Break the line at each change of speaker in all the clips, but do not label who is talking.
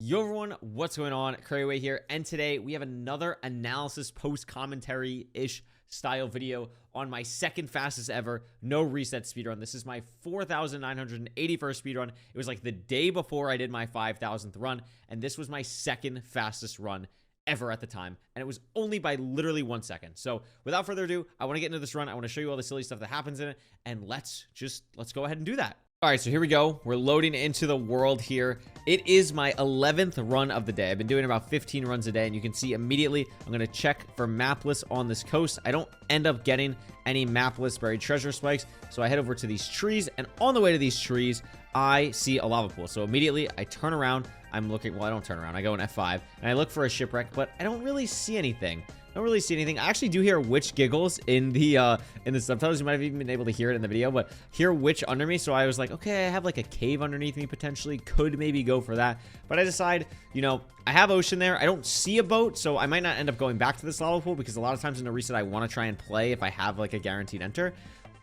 Yo everyone, what's going on? Couriway here, and today we have another analysis post-commentary-ish style video on my second fastest ever no reset speedrun. This is my 4,981st speedrun. It was like the day before I did my 5,000th run, and this was my second fastest run ever at the time, and it was only by literally 1 second. So without further ado, I want to get into this run. I want to show you all the silly stuff that happens in it, and let's go ahead and do that. All right, so here we go. We're loading into the world here. It is my 11th run of the day. I've been doing about 15 runs a day, and you can see immediately I'm going to check for mapless on this coast. I don't end up getting any mapless buried treasure spikes, so I head over to these trees, and on the way to these trees, I see a lava pool. So immediately I turn around. I'm looking, well, I don't turn around. I go in F5, and I look for a shipwreck, but I don't really see anything. I actually do hear witch giggles in the subtitles. You might have even been able to hear it in the video, but hear witch under me. So I was like, okay, I have like a cave underneath me potentially. Could maybe go for that. But I decide, you know, I have ocean there. I don't see a boat, so I might not end up going back to this lava pool because a lot of times in a reset I want to try and play if I have like a guaranteed enter.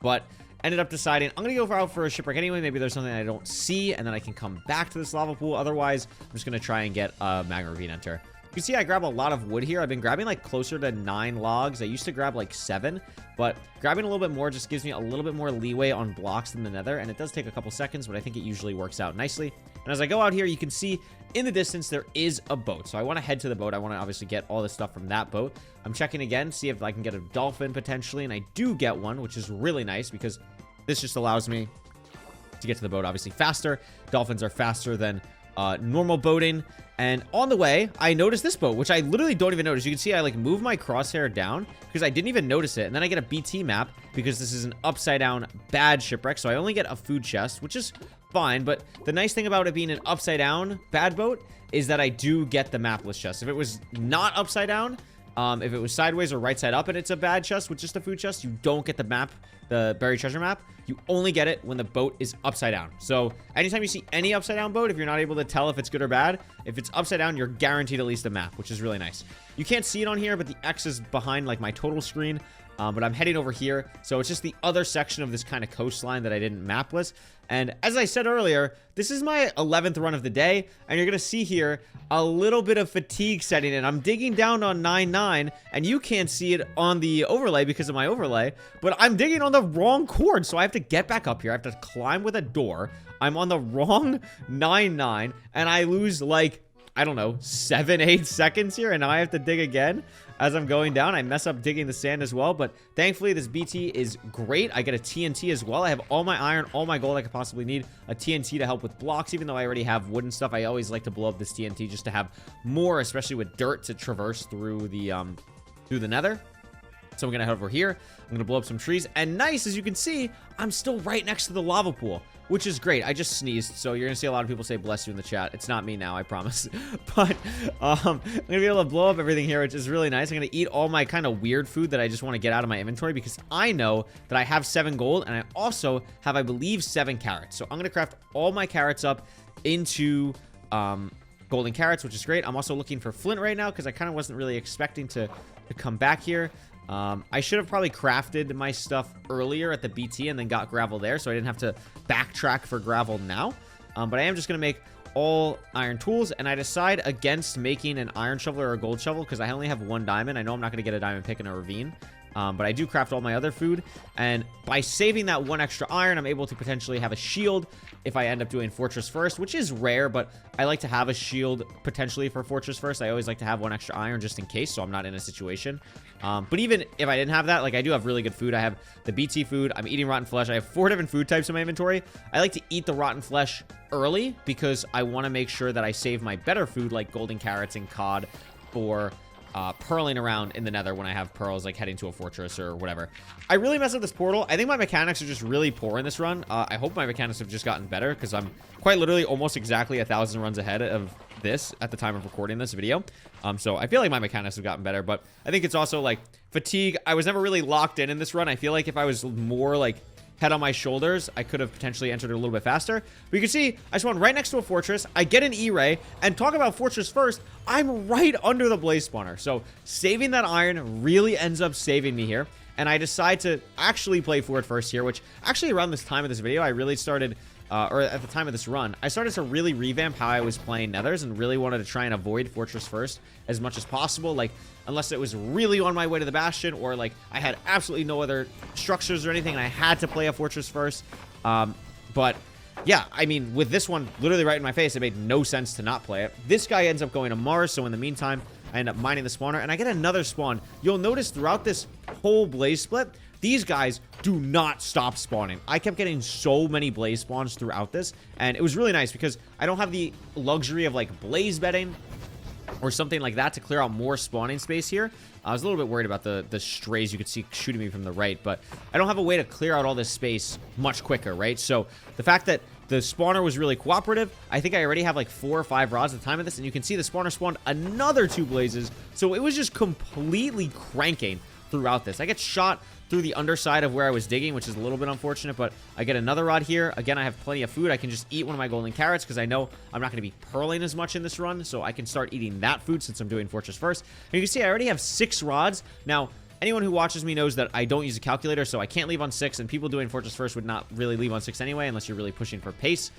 But ended up deciding I'm going to go out for a shipwreck anyway. Maybe there's something I don't see, and then I can come back to this lava pool. Otherwise, I'm just going to try and get a magma ravine enter. You can see I grab a lot of wood here. I've been grabbing like closer to 9 logs. I used to grab like 7, but grabbing a little bit more just gives me a little bit more leeway on blocks than the nether, and it does take a couple seconds, but I think it usually works out nicely. And as I go out here, you can see in the distance there is a boat. So I want to head to the boat. I want to obviously get all this stuff from that boat. I'm checking again, see if I can get a dolphin potentially, and I do get one, which is really nice because this just allows me to get to the boat obviously faster. Dolphins are faster than normal boating. And on the way, I noticed this boat, which I literally don't even notice. You can see I like move my crosshair down because I didn't even notice it. And then I get a BT map because this is an upside down bad shipwreck. So I only get a food chest, which is fine. But the nice thing about it being an upside down bad boat is that I do get the mapless chest. If it was not upside down, if it was sideways or right side up and it's a bad chest with just a food chest, you don't get the map, the buried treasure map. You only get it when the boat is upside down. So anytime you see any upside down boat, if you're not able to tell if it's good or bad, if it's upside down, you're guaranteed at least a map, which is really nice. You can't see it on here, but the X is behind like my total screen. But I'm heading over here. So it's just the other section of this kind of coastline that I didn't mapless. And as I said earlier, this is my 11th run of the day. And you're going to see here a little bit of fatigue setting in. I'm digging down on 9.9, and you can't see it on the overlay because of my overlay. But I'm digging on the wrong cord, so I have to get back up here. I have to climb with a door. I'm on the wrong 9.9, and I lose like, I don't know, 7-8 seconds here, and now I have to dig again as I'm going down. I mess up digging the sand as well, but thankfully this BT is great. I get a TNT as well. I have all my iron, all my gold I could possibly need. A TNT to help with blocks, even though I already have wood and stuff. I always like to blow up this TNT just to have more, especially with dirt to traverse through the nether. So I'm gonna head over here. I'm gonna blow up some trees, and nice, as you can see, I'm still right next to the lava pool, which is great. I just sneezed, so you're gonna see a lot of people say bless you in the chat. It's not me now, I promise. But I'm gonna be able to blow up everything here, which is really nice. I'm gonna eat all my kind of weird food that I just want to get out of my inventory because I know that I have 7 gold, and I also have, I believe, 7 carrots. So I'm gonna craft all my carrots up into golden carrots, which is great. I'm also looking for flint right now because I kind of wasn't really expecting to come back here. I should have probably crafted my stuff earlier at the BT and then got gravel there, so I didn't have to backtrack for gravel now. But I am just going to make all iron tools, and I decide against making an iron shovel or a gold shovel because I only have 1 diamond. I know I'm not going to get a diamond pick in a ravine, but I do craft all my other food, and by saving that 1 extra iron, I'm able to potentially have a shield if I end up doing fortress first, which is rare, but I like to have a shield potentially for fortress first. I always like to have 1 extra iron just in case, so I'm not in a situation. But even if I didn't have that, like, I do have really good food. I have the BT food. I'm eating rotten flesh. I have 4 different food types in my inventory. I like to eat the rotten flesh early because I want to make sure that I save my better food like golden carrots and cod for pearling around in the nether when I have pearls, like heading to a fortress or whatever. I really mess up this portal. I think my mechanics are just really poor in this run. I hope my mechanics have just gotten better because I'm quite literally almost exactly 1,000 runs ahead of this at the time of recording this video. So I feel like my mechanics have gotten better, but I think it's also like fatigue. I was never really locked in this run. I feel like if I was more like head on my shoulders, I could have potentially entered it a little bit faster. But you can see, I spawned right next to a fortress. I get an E-ray, and talk about fortress first, I'm right under the blaze spawner. So saving that iron really ends up saving me here. And I decide to actually play for it first here, which actually around this time of this video, I really started or at the time of this run, I started to really revamp how I was playing Nethers and really wanted to try and avoid Fortress First as much as possible. Like, unless it was really on my way to the Bastion, or like I had absolutely no other structures or anything and I had to play a Fortress First. But yeah, I mean, with this one literally right in my face, it made no sense to not play it. This guy ends up going to Mars, so in the meantime, I end up mining the spawner, and I get another spawn. You'll notice throughout this whole blaze split, these guys do not stop spawning. I kept getting so many blaze spawns throughout this, and it was really nice because I don't have the luxury of like blaze bedding or something like that to clear out more spawning space here. I was a little bit worried about the strays you could see shooting me from the right, but I don't have a way to clear out all this space much quicker, right? So the fact that the spawner was really cooperative, I think I already have like 4 or 5 rods at the time of this, and you can see the spawner spawned another 2 blazes, so it was just completely cranking throughout this. I get shot through the underside of where I was digging, which is a little bit unfortunate, but I get another rod here. Again, I have plenty of food. I can just eat one of my golden carrots because I know I'm not going to be pearling as much in this run, so I can start eating that food since I'm doing Fortress First. And you can see I already have 6 rods. Now, anyone who watches me knows that I don't use a calculator, so I can't leave on 6, and people doing Fortress First would not really leave on 6 anyway, unless you're really pushing for pace.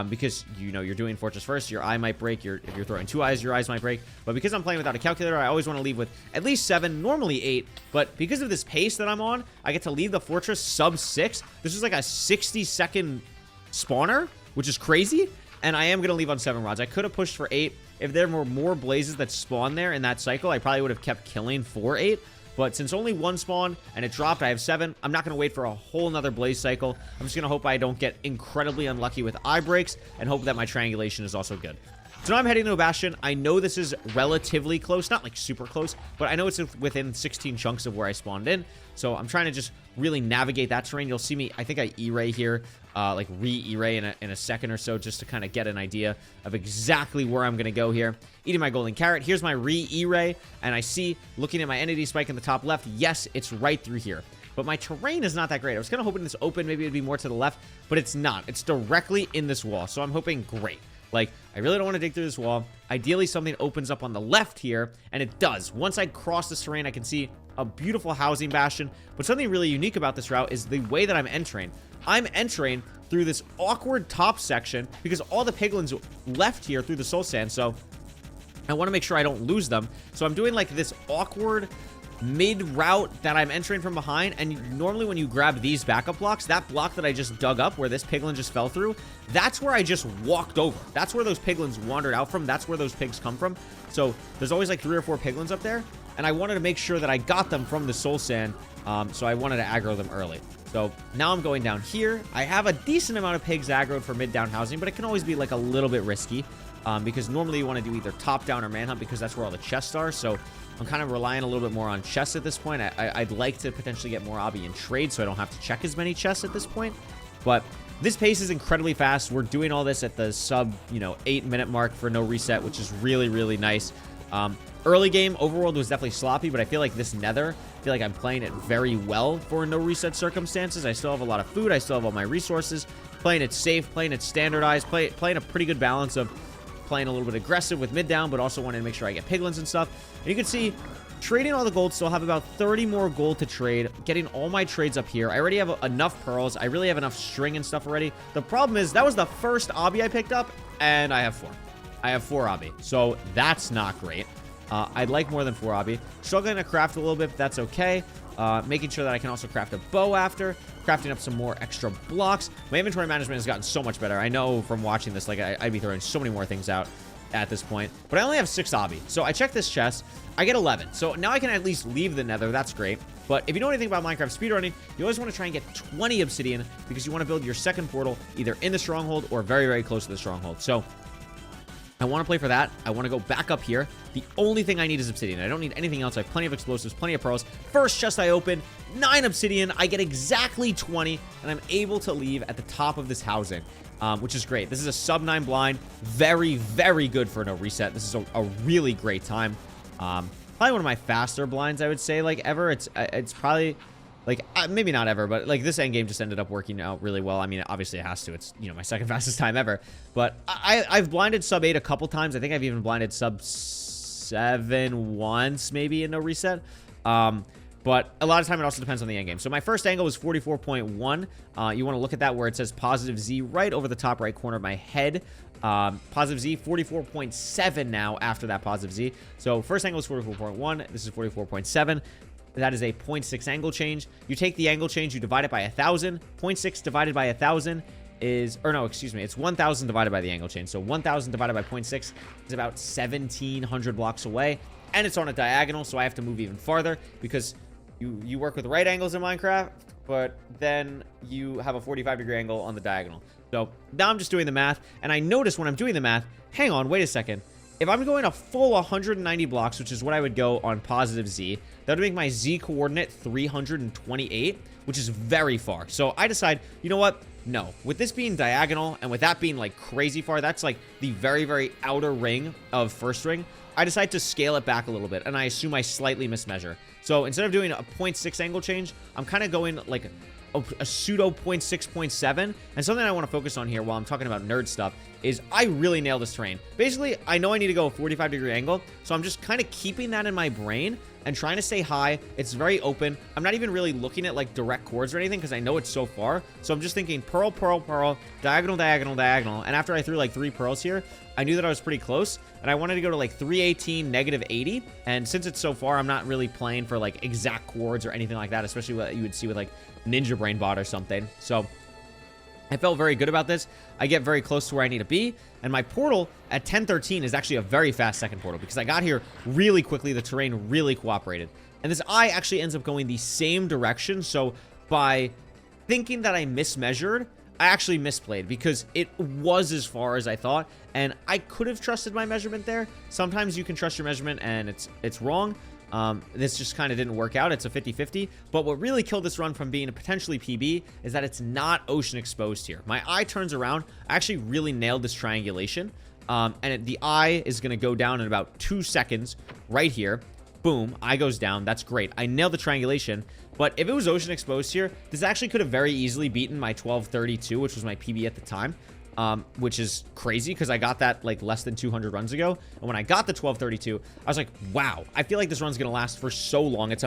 Because, you know, you're doing Fortress First, your eye might break. If you're throwing 2 eyes, your eyes might break. But because I'm playing without a calculator, I always want to leave with at least 7, normally 8. But because of this pace that I'm on, I get to leave the fortress sub 6. This is like a 60-second spawner, which is crazy. And I am going to leave on 7 rods. I could have pushed for 8. If there were more blazes that spawn there in that cycle, I probably would have kept killing for 8. But since only 1 spawned and it dropped, I have 7. I'm not going to wait for a whole nother blaze cycle. I'm just going to hope I don't get incredibly unlucky with eye breaks and hope that my triangulation is also good. So now I'm heading to a Bastion. I know this is relatively close, not like super close, but I know it's within 16 chunks of where I spawned in. So I'm trying to just really navigate that terrain. You'll see me, I think I E-ray here, like re-E-ray in a second or so, just to kind of get an idea of exactly where I'm going to go here. Eating my golden carrot. Here's my re-E-ray, and I see, looking at my entity spike in the top left, yes, it's right through here. But my terrain is not that great. I was kind of hoping this open, maybe it'd be more to the left, but it's not. It's directly in this wall, so I'm hoping great. Like, I really don't want to dig through this wall. Ideally, something opens up on the left here, and it does. Once I cross this terrain, I can see a beautiful housing bastion. But something really unique about this route is the way that I'm entering. I'm entering through this awkward top section because all the piglins left here through the soul sand, so I want to make sure I don't lose them. So I'm doing like this awkward mid-route that I'm entering from behind, and normally when you grab these backup blocks, that block that I just dug up where this piglin just fell through, that's where I just walked over. That's where those piglins wandered out from. That's where those pigs come from. So there's always like 3 or 4 piglins up there, and I wanted to make sure that I got them from the soul sand, so I wanted to aggro them early. So now I'm going down here. I have a decent amount of pigs aggroed for mid-down housing, but it can always be like a little bit risky, because normally you want to do either top-down or manhunt because that's where all the chests are. So I'm kind of relying a little bit more on chests at this point. I'd like to potentially get more obby in trade so I don't have to check as many chests at this point. But this pace is incredibly fast. We're doing all this at the sub, 8-minute mark for no reset, which is really, really nice. Early game, Overworld was definitely sloppy, but I feel like this Nether, I feel like I'm playing it very well for no reset circumstances. I still have a lot of food. I still have all my resources. Playing it safe, playing it standardized, playing a pretty good balance of playing a little bit aggressive with mid down, but also wanting to make sure I get piglins and stuff. And you can see, trading all the gold, still have about 30 more gold to trade, getting all my trades up here. I already have enough pearls. I really have enough string and stuff already. The problem is, that was the first obby I picked up, and I have 4. I have 4 obby, so that's not great. I'd like more than 4 obby. Struggling to craft a little bit, but that's okay. Making sure that I can also craft a bow after. Crafting up some more extra blocks. My inventory management has gotten so much better. I know from watching this, like, I'd be throwing so many more things out at this point. But I only have 6 obby. So I check this chest. I get 11. So now I can at least leave the nether. That's great. But if you know anything about Minecraft speedrunning, you always want to try and get 20 obsidian because you want to build your second portal either in the stronghold or very, very close to the stronghold. So I want to play for that. I want to go back up here. The only thing I need is obsidian. I don't need anything else. I have plenty of explosives, plenty of pearls. First chest I open, 9 obsidian. I get exactly 20, and I'm able to leave at the top of this housing, which is great. This is a sub 9 blind. Very, very good for no reset. This is a really great time. Probably one of my faster blinds, I would say, like, ever. It's probably... Like, maybe not ever, but, like, this endgame just ended up working out really well. I mean, obviously it has to. It's, my second fastest time ever. But I've blinded sub 8 a couple times. I think I've even blinded sub 7 once, maybe, in no reset. But But a lot of time it also depends on the end game. So my first angle was 44.1. You want to look at that where it says positive Z right over the top right corner of my head. Positive Z, 44.7 now after that positive Z. So first angle is 44.1. This is 44.7. That is a 0.6 angle change. You take the angle change, you divide it by 1,000. 0.6 divided by 1,000 is, or no, excuse me, it's 1,000 divided by the angle change. So 1,000 divided by 0.6 is about 1,700 blocks away. And it's on a diagonal, so I have to move even farther because you work with right angles in Minecraft, but then you have a 45-degree angle on the diagonal. So now I'm just doing the math, and I notice when I'm doing the math, hang on, wait a second. If I'm going a full 190 blocks, which is what I would go on positive Z, that would make my Z coordinate 328, which is very far. So I decide, you know what? No. With this being diagonal, and with that being like crazy far, that's like the very, very outer ring of first ring, I decide to scale it back a little bit, and I assume I slightly mismeasure. So instead of doing a 0.6 angle change, I'm kind of going like a pseudo 0.6.7. And something I want to focus on here while I'm talking about nerd stuff is I really nail this terrain. Basically, I know I need to go a 45-degree angle, so I'm just kind of keeping that in my brain and trying to stay high. It's very open. I'm not even really looking at like direct chords or anything because I know it's so far. So I'm just thinking pearl, pearl, pearl, diagonal, diagonal, diagonal. And after I threw like 3 pearls here, I knew that I was pretty close, and I wanted to go to like 318, negative 80. And since it's so far, I'm not really playing for like exact chords or anything like that, especially what you would see with like Ninja Brain Bot or something. So I felt very good about this. I get very close to where I need to be, and my portal at 10:13 is actually a very fast second portal because I got here really quickly. The terrain really cooperated, and this eye actually ends up going the same direction. So by thinking that I mismeasured, I actually misplayed because it was as far as I thought, and I could have trusted my measurement there. Sometimes you can trust your measurement and it's wrong. This just kind of didn't work out. It's a 50-50. But what really killed this run from being a potentially PB is that it's not ocean exposed here. My eye turns around. I actually really nailed this triangulation. The eye is going to go down in about 2 seconds right here. Boom, eye goes down. That's great. I nailed the triangulation. But if it was ocean exposed here, this actually could have very easily beaten my 12:32, which was my PB at the time. Which is crazy because I got that like less than 200 runs ago. And when I got the 12:32, I was like, wow, I feel like this run's going to last for so long. It's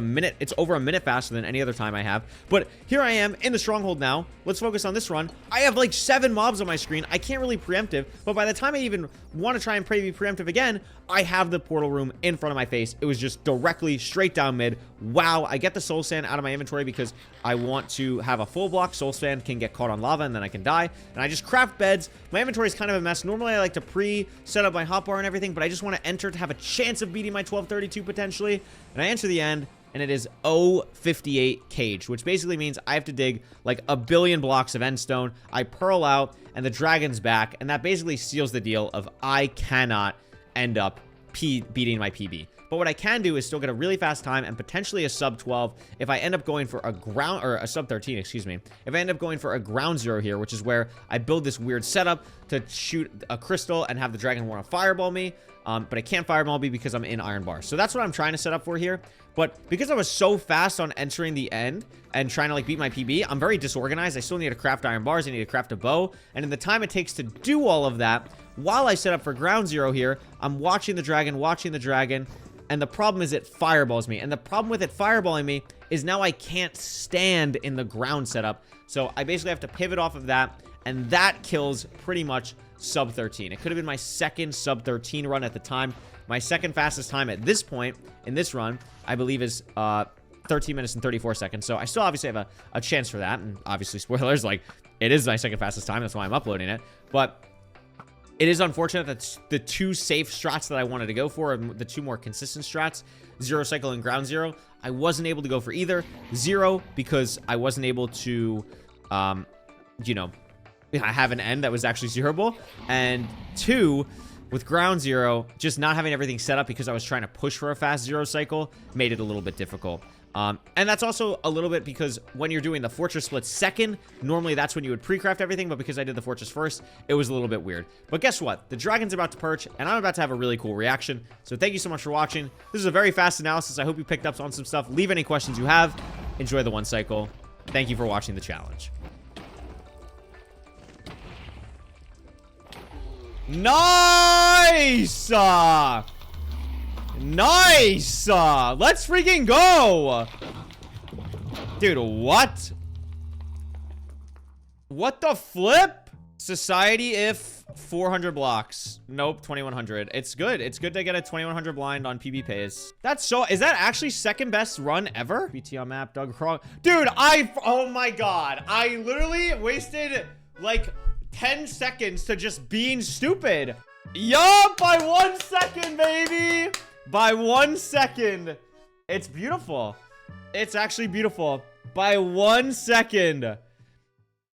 over a minute faster than any other time I have. But here I am in the Stronghold now. Let's focus on this run. I have like 7 mobs on my screen. I can't really preemptive, but by the time I even want to try and be preemptive again, I have the portal room in front of my face. It was just directly straight down mid. Wow, I get the soul sand out of my inventory because I want to have a full block. Soul sand can get caught on lava and then I can die. And I just craft beds. My inventory is kind of a mess. Normally, I like to pre-set up my hotbar and everything, but I just want to enter to have a chance of beating my 12:32 potentially. And I enter the end, and it is 058 cage, which basically means I have to dig like a billion blocks of endstone. I pearl out, and the dragon's back, and that basically seals the deal of I cannot end up beating my PB. But what I can do is still get a really fast time and potentially a sub 12 if I end up going for a ground, or a sub 13, excuse me. If I end up going for a ground zero here, which is where I build this weird setup to shoot a crystal and have the dragon want to fireball me. But I can't fireball me because I'm in iron bars. So that's what I'm trying to set up for here. But because I was so fast on entering the end and trying to like beat my PB, I'm very disorganized. I still need to craft iron bars. I need to craft a bow. And in the time it takes to do all of that, while I set up for ground zero here, I'm watching the dragon. And the problem is it fireballs me. And the problem with it fireballing me is now I can't stand in the ground setup. So I basically have to pivot off of that. And that kills pretty much sub 13. It could have been my second sub 13 run at the time. My second fastest time at this point in this run, I believe, is 13 minutes and 34 seconds. So I still obviously have a chance for that. And obviously, spoilers, like, it is my second fastest time. That's why I'm uploading it. But it is unfortunate that the 2 safe strats that I wanted to go for, and the 2 more consistent strats, zero cycle and ground zero, I wasn't able to go for either. Zero, because I wasn't able to, you know, I have an end that was actually zeroable. And 2, with ground zero, just not having everything set up because I was trying to push for a fast zero cycle made it a little bit difficult. And that's also a little bit because when you're doing the fortress split second, normally that's when you would pre-craft everything, but because I did the fortress first, it was a little bit weird. But guess what? The dragon's about to perch, and I'm about to have a really cool reaction. So thank you so much for watching. This is a very fast analysis. I hope you picked up on some stuff. Leave any questions you have. Enjoy the 1 cycle. Thank you for watching the challenge. Nice! Nice! Let's freaking go! Dude, what? What the flip? Society if 400 blocks. Nope, 2100. It's good. It's good to get a 2100 blind on PB Pays. That's so... Is that actually second best run ever? BT on map, Doug Crawl. Dude, oh my god. I literally wasted like 10 seconds to just being stupid. Yup, by 1 second, baby. By 1 second. It's beautiful. It's actually beautiful. By 1 second.